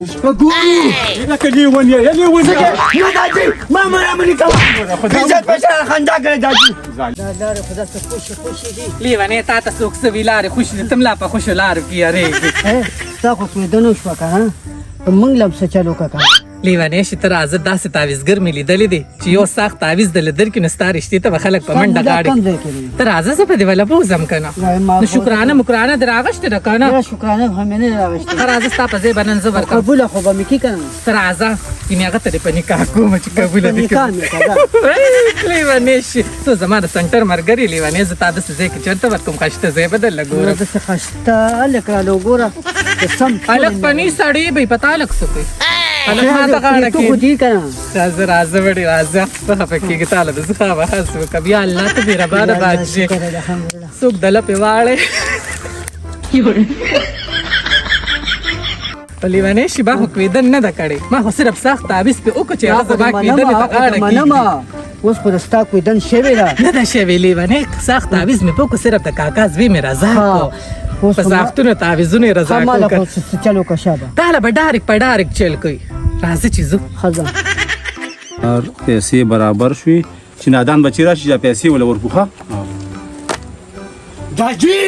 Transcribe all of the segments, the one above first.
لکه لیونی یې لیونی نه داجي ما مرامنې کوه عزت په سره خندا کوي داجي دا لارې خو داسې خوشې دي لیونی تا ته څوک څه وي لارې خوشې دي ته ملا په خوشو لارو کې یارېږي ستا خو سوېدنه شوه که نه موږ له هم څه چل وکړه که لیونی چې ته راځه داسې تعویزګر مې لیدلی دی چې یو ساخت تعویز دله درکړي نو ستا رښتې ته به خلک په منډه غاړي ته راځه زه په دې وله بوځم که نه نو شکرانه مکرانه دې راغشتې ده که نه شکرانه خو مې نه راغشتې ښه راځه ستا په ځای به نن زه ورکړم قبوله خو به مې کړي که نه ته راځه کینې هغه ته دې په نکاح کومه چې قبوله دې نکاح مې کړه لیونی شي ته زما د سنټر ملګري لیونی زه تا داسې ځای کې چېرته ورکوم ښایسته ځای به درله ګورم داسې ښایسته هلک راله وګوره هلک پنی سړی به یې پته هلک څه کوي هلک ما ته غاړه تو خو دي که نه راځه راځه وړې راځه ته خفه کېږې تاله د زه خامخا هڅه وکړه بیا الله ته مهربانه بادشي څوک د لپې واړې په لیونی شي ما خو کوېدن نه ده کړې ما خو صرف سخت تعویز پې وکړو چې هغه زما کوېدن مې په غاړه کېږي اوس خو د ستا کوېدن شوې ده نه ده شوې لیونی سخت تعویز مې په وکړو صرف د کاکا زوی مې رضا کړو په ساختونو تعویزونه یې رضا ما له کړو خو څه چل وکړه شابه تاله به ډارک په ډارک چل کوي راځه چې ځو ښه ځه پیسې برابر شوې چې نادان بچی راشي چې پیسې ولا ورکو ښه داجي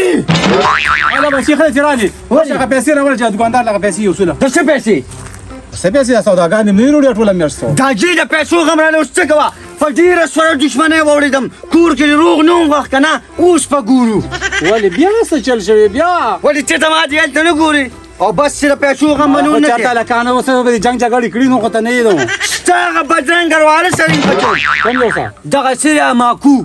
هله بچی خلک چې رالي ورشه هغه پیسې راوړه چې دوکاندار له پیسې یوسوله د څه پیسې څه پیسې د سوداګانې مې نه وروړي ټوله میاشت داجي د پیسو غم راله اوس څه کوه په ډېره سره دښمنۍ واوړېدم کور کې روغ نه وم وخت که نه اوس په ګورو ولې بیا څه چل شوی بیا ولې ته ته ما دې هلته نه ګورې او بس چې د پیسو غم به نور نه چاته کوې لکانه اوس به دې جنګ جګړې کړي نو خو ته نه یې نو ستا هغه بدرنګه روانه سړی بچو کوم یو څه دغه څه ماکو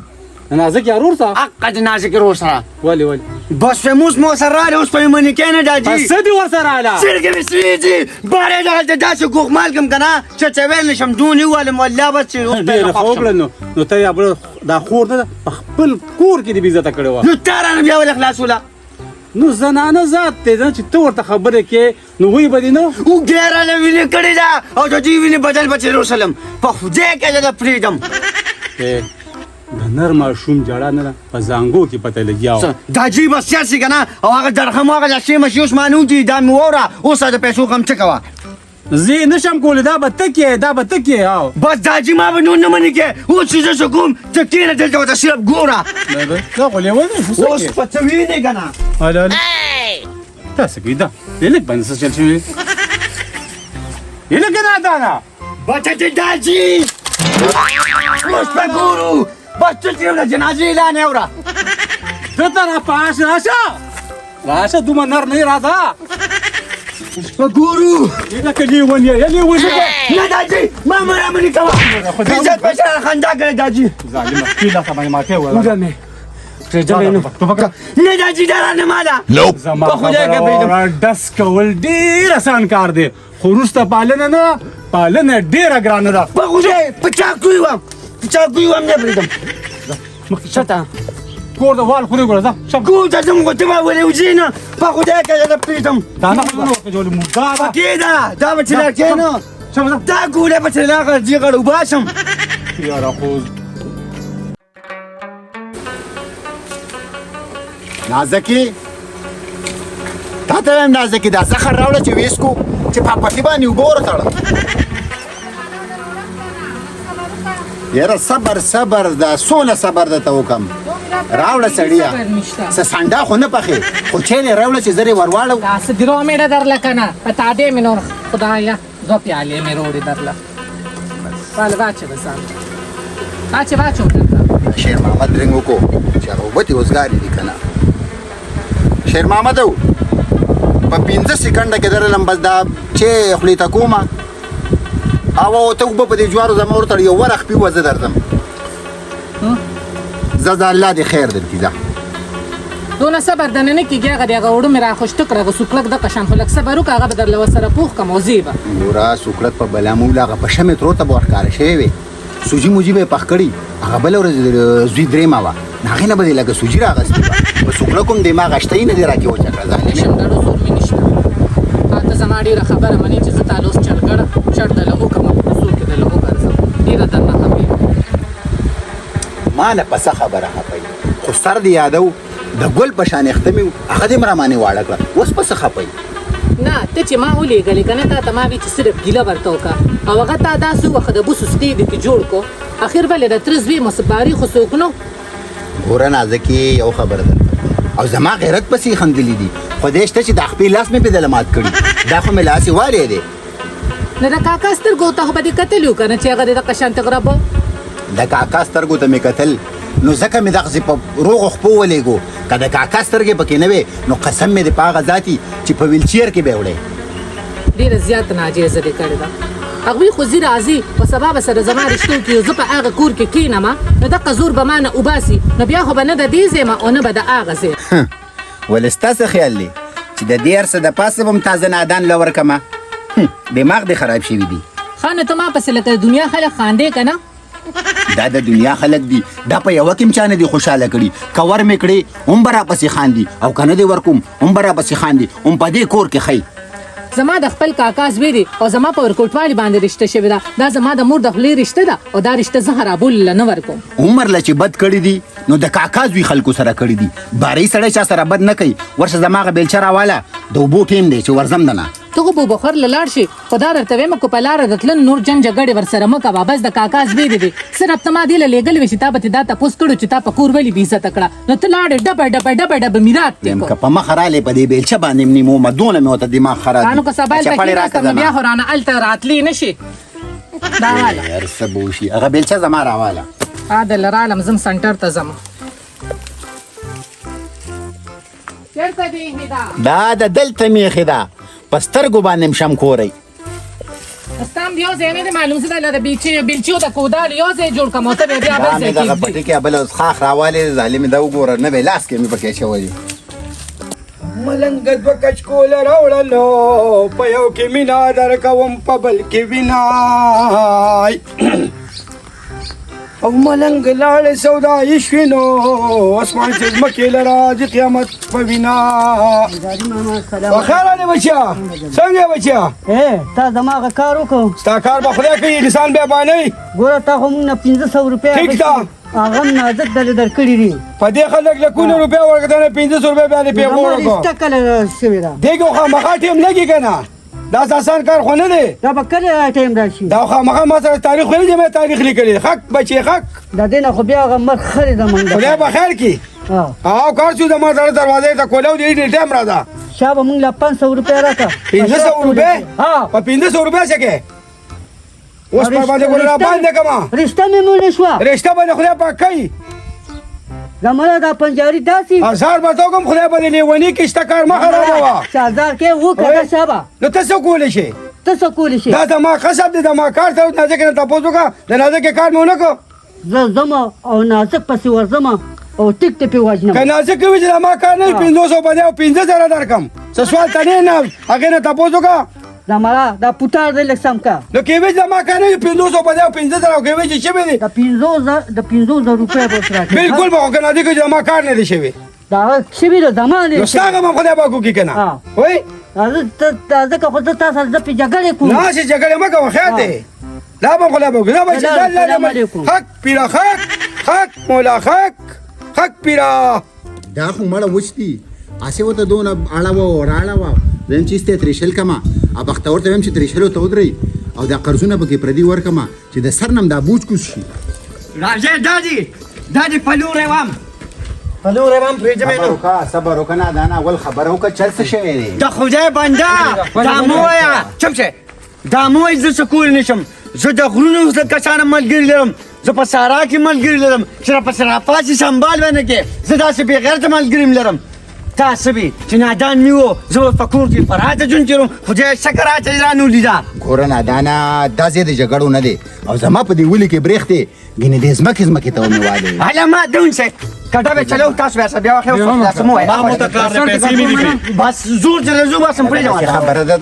نازک یارور څه حق د نازک ورور سره ولې بس فموس مو سره راغلی اوس په یې منې کوې نه داجي څه دې ورسره اله سترګې مې سوېږي بارې دغلته داسې ګوښمال کړم که نه چې څه ویل نه شم دون وویلم والله بس چې اوس ډېره ښه وکړه نو ته یا بله دا خور نه ده په خپل کور کې دې بې عزته کړې وه نو تا رانه بیا ولې خلاصوله نو زنانه ذات دی نه چې ته ورته خبرې کې نو وایي به دې نه اوږدې رانه وینې کړې ده او د دې وینې بدل به چې روسلم په خدای کې زه د پرېږدم د نر ماشوم جړه نه ده په زانګو کې پته لګیا وه داجي بس سیاسي که نه او هغه درخم هغه لاسې مشي اوس ما نه وځي دا مې واوره اوس د پیسو غم څه کوه زه یې نشم کولی دا به ته کې دا به ته کې او بس داجي ما به نور نه منې کې اوس چې زه څه کوم ته کښېنه دلته ورته صرف ګوره دا خو لیونی اوس په څه وینې که نه هله تاسې کوي دا لږ باندې څه چل شوي لږ نادانه بچه چې داجي اوس په ګورو بس ته چې د جنازې اعلان یې اوره دلته راپاس راشه راشه دومره نر نه یې راځه په ګورو لکه لیونی یې لیونی نه داجي ما مرامنې کوه عزت په سره خندا کوي داجي ظالمه خپل ته باندې ماته ولا وګمې نه داجي دا رانه ما ده زما په خدای که پرېږدم ډس کول ډېر اسان کار دی خو وروسته پالنه نه پالنه ډېره ګرانه ده په خدای په چاقو یې وم په چاقو یې وم نه پرېږدم شته کور د وال خورې ګوره ځه شب کور ته ځم خو ته به ولې وځې نه په خدای که زه نه پرېږدم دا نه خبره وکړه جوړې مردا ده کېده دا به چې لا کېنه شب ځه دا ګوله به چې لاغه جیغړ وباسم یاره خو نازکی تا ته وایم نازکی دا زخر راوړه چې ویسکو چې په پټي باندې اوبه ورتړه یاره صبر صبر دا څونه صبر درته وکړم راوړه سړیه څه سنډا خو نه پخې خو چیلې راوړه چې زر یې ور واړو داسې درو مېړه درله که نه په تادې مې نور خدایا دوه پیالې مې روړې درله بله واچوه ځان واچوه درته شیر محمد رنګ وکړو چې هغه اوبه دې وزګارې دي که نه شیر محمد و په 15 سکنډه کې درلم بس دا چې خولې ته کومه او ته اوبه په دې جوارو زما ورته یو ورخ پیوه زه درځم زه د الله دې خیر درکړي ده دونه صبر دنه نه کېږي هغه د هغه اوړه مې راخوشته کړه هغه سوکلک دغه شان خو لږ صبر وکړه هغه به درله ورسره پوخ کړم او زی به ګوره سوکړک په بلا موله هغه په شمې ترو ته به ورښکاره شوی وې سوجي موجي به یې پخ کړي هغه بله ورځ زوی درېیمه وه نو هغې نه به دې لکه سوجي راغستې وه په سوکړک هم دماغ شته یې نه دې راکې وچه کړه ځان شمډړو زور مې نشته ته زما ډېره خبره منې چې زه تا له اوس چړګړه چړ دله وکړم او په څو کې دله وګرځم ډېره درنه خبرې ما نه پسه خبره خپوي خو سر دې یادو د ګل په شان اخته مې هغه دې مې رامانې واړه کړه اوس پسه خپوي نه ته چې ما ولېږلې که نه تا ته ما وی چې صرف ګیله ورته وکړه او هغه تا داسې وخت د بوسو سټې دې کې جوړ کړو اخر ولې د تره زوی مصباري خو څوک نو ګوره نازکې یو خبره ده او زما غیرت پسې خندلي دي خدای شته چې د خپل لاس مې په دله مات کړي دا خو مې لاسې وارې دی نه د کاکا سترګو ته خو به دې کتلي وو که نه چې هغه دې دغه شانتې غرب د کاکا سترګو ته مې کتل نو ځکه مې دغسې په روغو خپو ولېږو که د کاکا سترګې پکې نه وې نو قسم مې د په هغه ذاتي چې په ویلچیر کې به یې وړی ډېره زیاته ناجیزه دې کړې ده هغوی خو زی راځي په سبا به سره زما رشتو کې زه په هغه کور کې کښېنم نو دغه زور به ما نه اوباسي نو بیا خو به نه د دې ځای یم او نه به د هغه ځای ولې ستاسو خیال دی چې د دې هر څه د پاسه به م تازه نادان له ورکمه دماغ دې خراب شوي دي ښه نو ته ما پسې لکه د دنیا خلک خاندې که نه دا د دنیا خلک دي دا په یوه کې هم چا نه دي خوشحاله کړي که ور مې کړې هم به راپسې خاندي او که نه دې ورکوم هم به راپسې خاندي هم په دې کور کې ښي زما د خپل کاکا زوی دی او زما په ورکوټوالي باندې رشته شوې ده دا زما د مور د خولې رشته ده او دا رشته زه خرابولله نه ورکوم عمر له چې بد کړي دي نو د کاکا زوی خلکو سره کړي دي بارۍ سړی چا سره بد نه کوي ورشه زما هغه بیلچه راواله د اوبو ټیم دی چې ورځم دنه ته خو بوبخور له لاړ شي خو دا درته وایم که په لاره د تلن نور جنګ جګړې ورسره مه کوه بس د کاکا زوی دی دی صرف ته ما دې له لېږلې وې چې تا به تې دا تپوس کړو چې تا په کور ولې بې عزته کړه نو ته لاړې ډبه ډبه ډبه ډبه میرات یم که په مخه رالی په دې بیلچه باندې م نیمومه دونه مې ورته دماغ خراب نو که سبا هلته کېناستم نو بیا خو رانه هلته راتلی نه شي دا واله هر څه به وشي هغه بیلچه زما راواله عادل رالم زم سنټر ته ځم چېرته دی هدا دا د دلته میخې ده په سترګو باندې م شم کوری استام دی یو ځای نه دی معلوم زه د بیلچو د کودالو یو ځای جوړ کړم او ته به بیا دا بل ځای مې دغه کېږدي پټي کې بل اوس خاخ راوالی ظالمې دا وګوره نه به لاس کې مې پکې اچولی ملنګ دوه کچکول راوړلو په یو کې مینا درکوم په بل کې وینای او ملنګ لاړې سودایي شوې نو اسمان چې ځمکې لره د قیامت په وینا بخیر علي بچیا څنګه بچیا تا زما هغه کار وکړو ستا کار به خدای کوي انسان بیا باندې ګوره تا خو موږ نه 500 روپۍ ټیک ده هغه هم نازک دلې درکړي دي په دې خلک لکونه روپۍ ورکړه 500 روپۍ بیا دې پیغور وکړو رشته کله شوې ده دغه خامخا ټیم لګي کنه دا آسان کار خو نه دی دا به کله ټایم راشي دا خامخا ما سره تاریخ ویلی دی مې تاریخ لیکلی حق بچي حق د دې نه خو بیا هغه مرګ خرې ده موږ خدای به خیر کړي او کار شو د ما سره دروازې ته کولاو دی ټایم را ده شا به موږ له 500 روپۍ راکړه 500 روپۍ په 500 روپۍ څه کې اوس په باندې ګور را باندې کما رشته مې مونږ شو رشته باندې خدای پاک کوي زموږ دا پنجاري داسې هزار به تو کوم خدای باندې لیونی کې شته کار مخه راوړه 4000 کې وکړه شابه نو ته څه کولی شي ته څه کولی شي دا زما قصب دی زما کار ته نازک نه تاسو وکړه د نازک کار مې ونه کو زه زم او نازک پسې ورځم او ټیک ټیک وژنم که نازک وي چې ما کار نه 500 باندې او 15000 درکم څه سوال ته نه هغه نه تاسو وکړه زمرا دا پوټار دې لکسم کا نو کې وی زما کار نه 500 باندې او 15000 او کې وی چې شي د 500 روپۍ به راکړي بالکل به کنه دې کې زما کار نه دي شوی دا شوی د زمانه نو څنګه ما خدای پاک کی کنه وای ځکه خو ته تاسو د جګړې کوم نه چې جګړه ما کوم خیر دی لا به خدای پاک لا به چې حق پیرا حق مولا حق پیرا دا خو مړه وچتي اسه وته دونه اړه راړه زم چې ست تریشل کما ا بختور ته هم چې تریشل ته ودري او دا قرضونه به کې پردي ورکما چې د سرنم دا بوج کوس شي راځه دادی پلوره وام پریجمه نو صبر وکنا دا نه اول خبره وکړه چل څه شوی دی د خدای بنده دا مویا چم شه دا موي ز سکول نشم زه د غرونو ز کسانه ملګری لرم زه په سارا کې ملګری لرم چې په سارا پاسې سنبال ونه کې زه داسې بې غیرته ملګری لرم تاسو به چې نادان میو زه په کور کې پراته جون کړم خدای شکر اچي رانو لیدا کور نادانا دا زه د جګړو نه دی او زما په دی ولي کې برېختې ګینه دې زمکه ته ونی والي علامه دون شه کټه به چلو تاسو بیا بیا خو تاسو مو ما مو ته کار نه پیسې نه دي بس زور چلو زو بس پرې جوړه خبره ده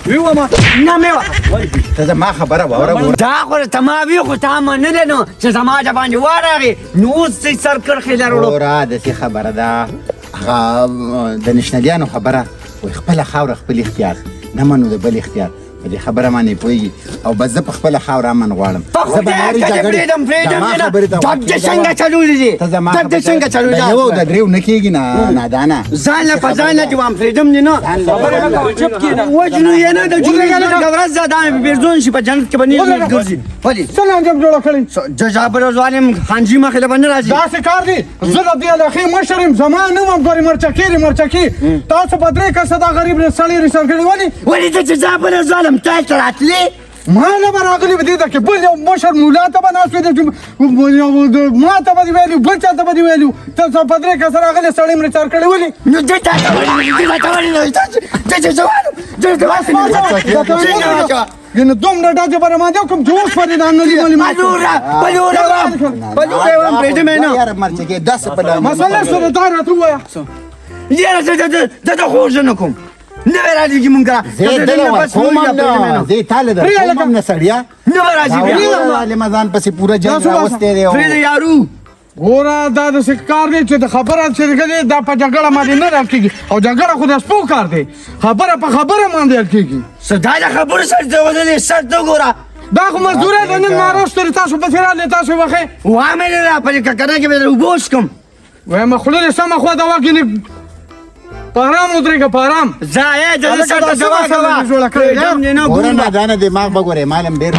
ویو ما نه مې ته زما خبره واوره دا خو ته ما وی خو ته ما نه نو چې زما د باندې واره نو سي سر کړ خلارو اورا د څه خبره ده هغه د نشنلیانو خبره وي خپل خاور خپل اختیار نه منو د بل اختیار په دې خبره باندې پوهېږي او بس زه په خپله خاوره امن غواړم په خدای که دې پرېږدم زما نه خبرې ته دب دې څنګه چلولی دي ته زما دب دې څنګه چلولی د یو د دریو نه کېږي نه نادانه ځان له په ځان نه دې وام پرېږدم دې نه وجنو یې نه د جوړې د ورځ زادان بیرزون شي په جنت کې به نیز ګرځي ولې څه لانجه جوړه کړې جابر ځوانم خانجي مخې له باندې راځي داسې کار دی زه د دې علاقې مشر یم زما نوم هم ګورې مرچکي تاسو په درې کسه دا غریب سړی رسال کړي ولې ته چې جابر ځوانم تا ته راتلې ما نه به راغلي په دې ته کې بل یو مشر مولا ته به ناست وي ما ته به دې ویلي بل چا ته به دې ویلي ته په درې کسه راغلې سړی م رسال کړی ولې نو دې تا ته ولې ته چې ځوانم ینه دومره ډاجه بره ما دې کوم چې اوس پرې دا نه دي یاره مرچکې داسې په ډول مسله سره دا راته ووایه یاره زه د خور زه نه کوم نه به راځي مونږ زه دله ورکوم نه زه تاله درکوم نه سړیا نه به راځي بیا عالم ځان پسې پوره جنګ راوستی دی فرید یارو ګوره دا د کار دی چې د خبره چې کړي دا په جګړه باندې نه حل کېږي او جګړه خو د سپو کار دی خبره په خبره باندې حل کېږي دا د خبرو سر ته ودرې سر ته ګوره دا خو مزدوري ده نن ماروسترې تاسو پسې رالې تاسو وښې وامې نه را په ککره کې به اوبه وڅښم وایم خوله دې سمه خوا دوا کېنې په ارام ودرېږه په ارام ځه د سر ته دوا کوه ګوره نادانه دماغ به ګورې مالم ډېر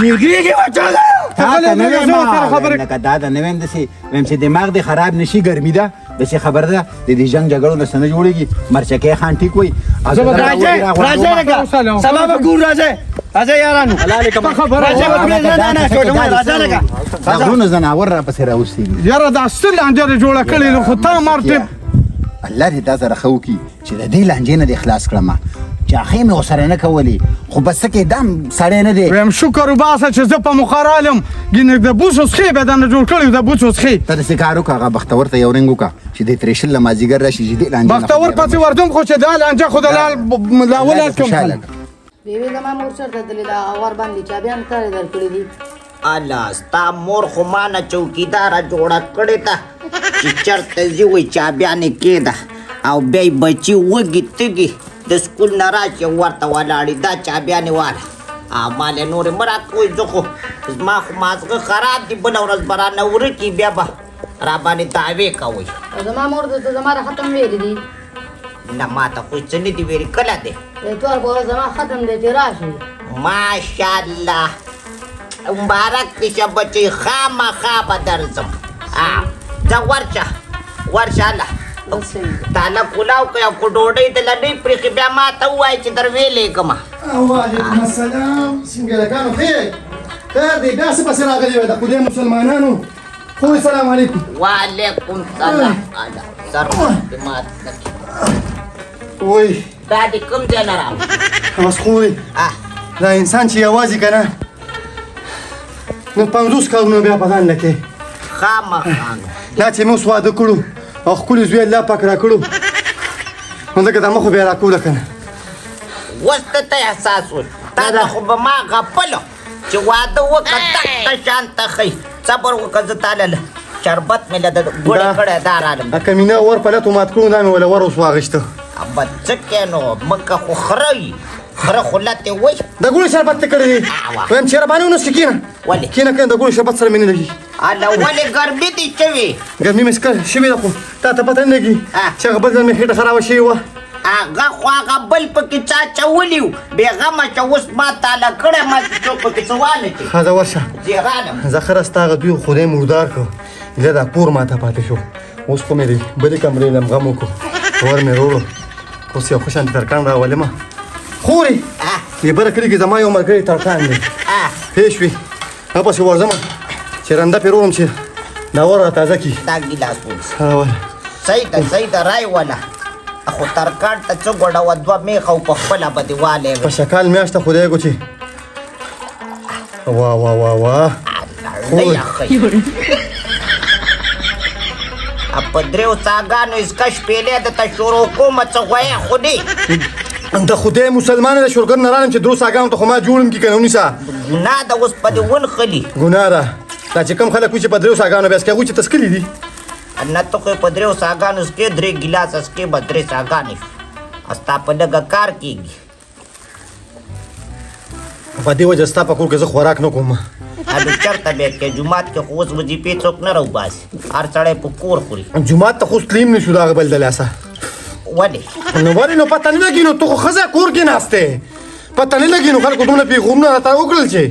نږدې وچاله تا ته نه وایم لکه دا ده نه وایم داسې وایم چې دماغ دې خراب نه شي ګرمي ده داسې خبره ده د دې جنګ جګړو نه څه نه جوړېږي مرچکۍ خان ټیک وایي راځئ لکه سبا به ګور راځئ یارانو دا غرونه ځناور را پسې راوستېږي یاره دا ستر لانجه دې جوړه کړې خو تا مارتې الله دې دا سره ښه وکړي چې د دې لانجې نه دې خلاص کړم چې هغې مې ورسره نه کولې خو بس څه کې دام سړی نه دی ویم شکر وباسه چې زه په مخه رالم ګینې د بوسو څښې به دا نه جوړ کړی د بوسو څښې ته داسې کار وکړه هغه بختور ته یو رنګ وکړه چې دې ترې شل له مازدیګر راشي چې دې لانجې بختور پسې ورځم خو چې دا لانجه خو د لاول کوم بیبي زما مور چېرته تللې ده او ور باندې چابیان تارې درکړي دي الله ستا مور خو ما نه چوکیداره جوړه کړې ده چې چېرته ځي وایي چابیانې کېده او بیا یې بچي وږي تږي د سکول نه راشي ورته ولاړې دا چابیانې واله ما له نورې مه راکوئ زه خو زما خو مازغه خراب دي بله ورځ به رانه ورکي بیا به راباندې دعوې کوئ او زما مور ته زما د ختم ویلي دي نه ما ته خو څه نه دي ویلي کله دی اتوار په ورځ زما ختم دی چې راشي ماشاءالله مبارک دې شه بچی خامخا به درځم ځه ورشه الله تاله کلاو که کو ډوډۍ د لنډۍ پرېښې بیا ما ته ووایه چې در ویلېږم وعلیکم السلام څنګه لکانو خیر خیر دی بیا څه پسې راغلې وې د خدای مسلمانانو خو سلام علیکم وعلیکم سلام سر دې مات وای دا دې کوم ځای نه راغلی اوس خو دا انسان چې یوازې که نه نو 50 کارونه بیا په ځان لکې خامخا دا چې موږ اوس واده کړو او ښکلي زوی الله پاک را کړو نو ځکه دا مخ بیا را کوله که نه اوس ته احساس وي تا ته خو به ما غپلو چې واده وکړه دغه شان ته ښی صبر وکړه زه تاله شربت مې له د ګوړې کړی دا رالم کمینه ور پلټو مات کړو دا مې وله ور اوس واغېسته ابا څه کې نو مکه خو خره وي خره خو لتې وایي د ګوړې شربت ته کړی دی وایم چې ربانې ونسکې کېنه ولې کېنه کېنه د ګوړې شربت سره مې نه لګي الله ولې ګرمي دي شوې ګرمي مې شوې ده خو تا ته پته نه لګي چې هغه بل ځل مې خېټه خرابه شوې وه هغه خو هغه بل پکې چا چولی و بېغمه چې اوس ما تاله کړی ما چې څوک پکې څه وانه کړي ښه ځه ورشه زه رالم زه ښه راسته هغه دوی خدای مردار کړ زه دا کور ماته پاتې شو اوس خو مې د بلې کمرې لم غم وکړو ور مې وروړو اوس یو ښه شانتې ترکان راولمه خورې دې بره کلي کې زما یو ملګری ترکان دی پوه شوې هغه پسې ورځمه چې رنده پرې وړم چې دا ور را تازه کړي دا ګیلاس ونیسه صحیح ده رای وله خو ترکان ته څه ګوډه وه 2 میخه او په خپله به دې والی په شکال میاشته خدای ګوتې واه واه واه واه په دریو څاګانو اسکه شپېلې درته شروع کومه څه غویې خو دې د خدای مسلمانه د شورګر نه رالم چې درو څاګانو ته خو ما جوړم کې که نه ونیسه ګناه ده اوس په دې ونښلي ګناه ده دا چې کوم خلک وي چې په دریو څاګانو بیا سکې هغوی چې تسکلي دي نه ته خو په دریو څاګانو سکې 3 ګیلاسه سکې به 3 څاګانې ستا په لږه کار کېږي په دې وجه ستا په کور کې زه خوراک نه کوم الو چرته به کې جمعات کې خو اوس وظیفې څوک نه راوباسي هر سړی په کور خوري جومات ته خو تلیم نشو دغه بل د لاسه ولې نو ولې نو پته نه لګي نو ته خو ښځه کور کې ناستې پته نه لګي نو خلکو دومره پیغامونه راته وکړل چې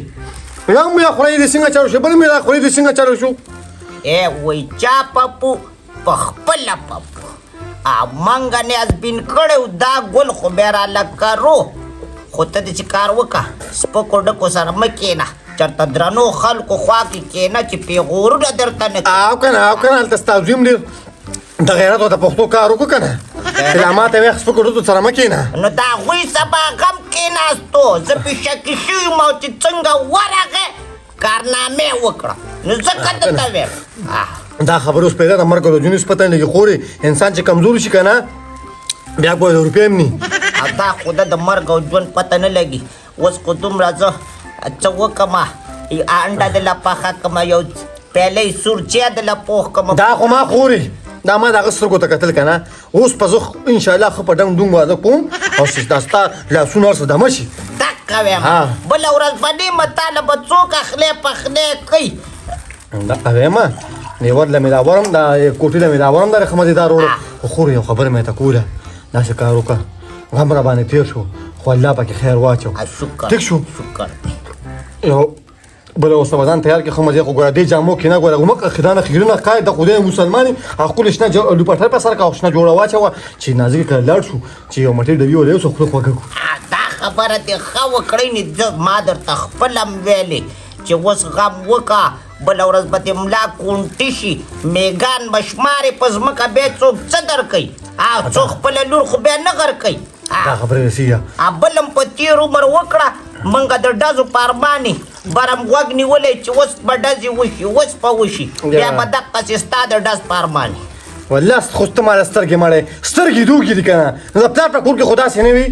یو مې خورای دې څنګه چارو شو بل مې خورای دې څنګه چارو شو وای چا پپو په خپله پپو منګه نیاز بین کړی دا ګل خو بیا رالکرو خو ته دې چې کار وکړه سپکو ډکو سره مه کښېنه چېرته درنو خلکو خوا کې کښېنه چې پیغورونه درته نه او کنه هلته ستا زوی هم ډېر د غیرت او د پښتو کار وکړو که نه چې لا ماته وایي سپکو ډکو سره مه کښېنه نو د هغوی سبا غم کښېناستو زه پېشکي شوي یم او چې څنګه ورغې کارنامې وکړه نو ځکه درته ویم دا خبره اوس پیدا د مرګ او د ژوند هېڅ پته نه لګي خورې انسان چې کمزور شي که نه بیا به د روپۍ هم ني او دا خو د مرګ او ژوند پته نه لګي اوس خو دومره زه څه وکړمه انډه دله پخه کړمه یو پیلی سورچیا دله پوخ کړمه دا خو ما خورې دا ما د هغه سترګو ته کتل که نه اوس په زه انشاءالله ښه په ډنګ ډونګ واده کوم او دا ستا لاسونه هر څه دمه شي دقه وایم بله ورځ به نیمه تاله به څوک اخلی پخلی کوي دقه وایم نیور له مې دا ورم دا کوټې له مې دا ورم دا رقمه دې دا وروړو خو خور یو خبره مې ته کوله داسې کار وکړه غم را باندې تېر شو خو الله پکې خیر واچو ټیک شو یو بله اوس به ځان تیار کړې ښه مزې خو ګوره دې جامو کې نه ګوره غومک خیرانه خیرونه ښکاري د خدای مسلمان یې خپل شنه لوپټر په سر کړه شنه جوړه واچوه چې نازکې کله لاړ شو چې یو مټې ډبي ولې اوس خوله خوږه کړو دا خبره دې ښه وکړئ نو ما درته خپل هم ویلې چې اوس غم وکړه بله ورځ به دې ملا کونټي شي میږان به شمارې په ځمکه بیا څوک څه درکوي څوک خپله لور خو بیا نه غرکوي دا خبره رسېږه بل هم په تېر عمر وکړه منګه د ډزو په ارمانې برم غوږ نیولی چې اوس به ډزې وشي اوس به وشي بیا به دقسې ستا د ډز په ارمانې والله خو ته ماله سترګې مړې سترګې دوږي دي که نه نو د پلار په کور کې خو داسې نه وي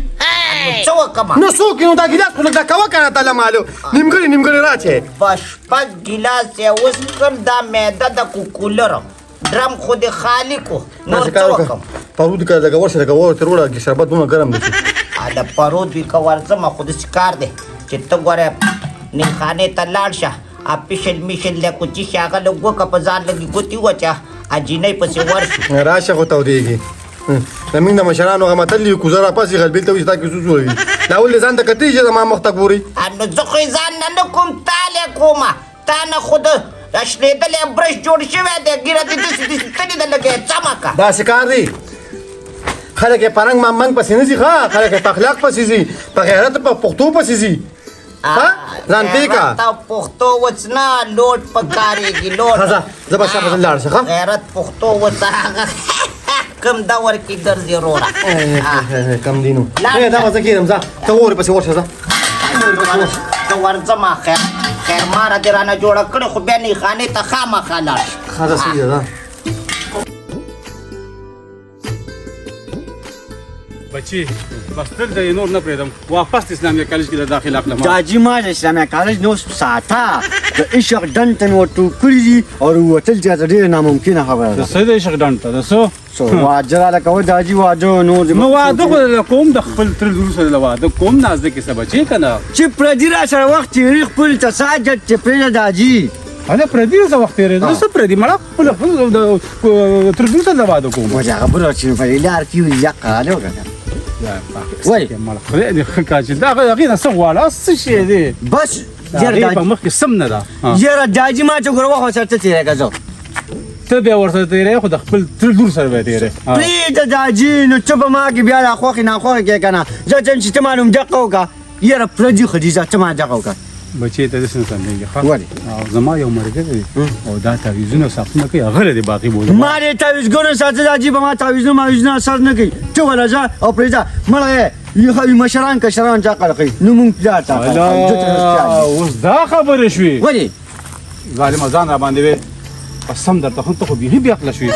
څه وکړمه نو څوک نو دا ګیلاس خو لږ دا کوه که نه تاله مالو نیمګړې نیمګړې راچې په شپږ ګیلاس یې اوس کړ دا معده د کوکولرم ډرم خو دې خالي کو نور څه وکړم پرود که دغه ورشه دغه ور تر وړه شربت دومره ګرم دی د پرود وي که ورځمه خو داسې کار دی چې ته ګوره نیمخانې ته لاړ شه پیشل میشل له کوچي شي هغه لږ وکړه په ځان لږې ګوتې وچه اجینۍ پسې ورشو راشه خو تودېږي زموږ د مشرانو هغه متل دي کوزه راپاسې غلبېل ته وایي چې تا کې څه جوړوي دا ولې ځان ته کتې چې زما مخ ته ګوري نو زه خو یې ځان نه نه کوم تالی کومه تا نه خو د شلېدلی برش جوړ شوی دی ګیره دې داسې تلې ده لږه یې څمه کړه داسې کار دی خلک یې په رنګ مامنګ پسې نه ځي ښه خلک یې په اخلاق پسې ځي په غیرت په پښتو پسې ځي ځان پوه کړه غیرت او پښتو اوس نه لوټ پکارېږي لوټ ښه ځه زه به ستا په ځل لاړ شه ښه غیرت پښتو اوس هغه کم دور کې ګرځي وروره کم دی نو دا به زه کېدم ځه ته وورې پسې ورشه ځه زه ورځمه خیر ماره دې رانه جوړه کړې خو بیا نیخانې ته خامخا لاړ شي ښه ځه سوي ده بچی بس دلته یې نور نه پرېږدم واپس اسلامیه کالج کې د داخل اخلم جاجي ما د اسلامیه کالج نو ساته د عشق ډنډ ته مې ورته کړي دي او وتل چې ډېره ناممکنه خبره ده د څه د عشق ډنډ ته د څه واجه راله کوه جاجي واجه نور نو واده خو د کوم د خپل تر لور سره واده کوم نازده کې څه بچی که نه چې پردي را سره وخت تېري خپل تصاجد چې پرېږده جاجي هله پردي څه وخت تېرېده څه پردي مړه خپل تر لور سره واده کوم وجه خبره چې په لار کې وي یا قاله وکړه وای مړه خدای دې ښه کړه چې دا هغې نه څه غواړه څه شی دی بس هغې په مخ کې سم نه ده یاره جاجي ما چې ګوره وخت ورسره ته تېرېږه زه ته بیا ورسره تېرې خو د خپل تر لور سره به تېرې پرېږده جاجي نو ته به ما کې بیا دا خوښې ناخوښې کې که نه زه څه چې ته ما نوم دقه وکړه یاره پردي خدیجه ته ما دقه وکړه بچی ته داسې نه سمېږي ښه زما یو ملګری دی او دا تعویضونه ساتنه کوي هغه له دې باقي بولم ما دې تعویضګرو ساته جاجي به ما تعویضونه ماویضونه اثر نه کوي ته وله ځه او پرېږده مړه مشران کشران چا قل کوي نو مونږ پلار ته اوس دا خبرې شوې ولې ظالمه ځان را باندې وې قسم درته خو ته خو بیخي بې عقله شوې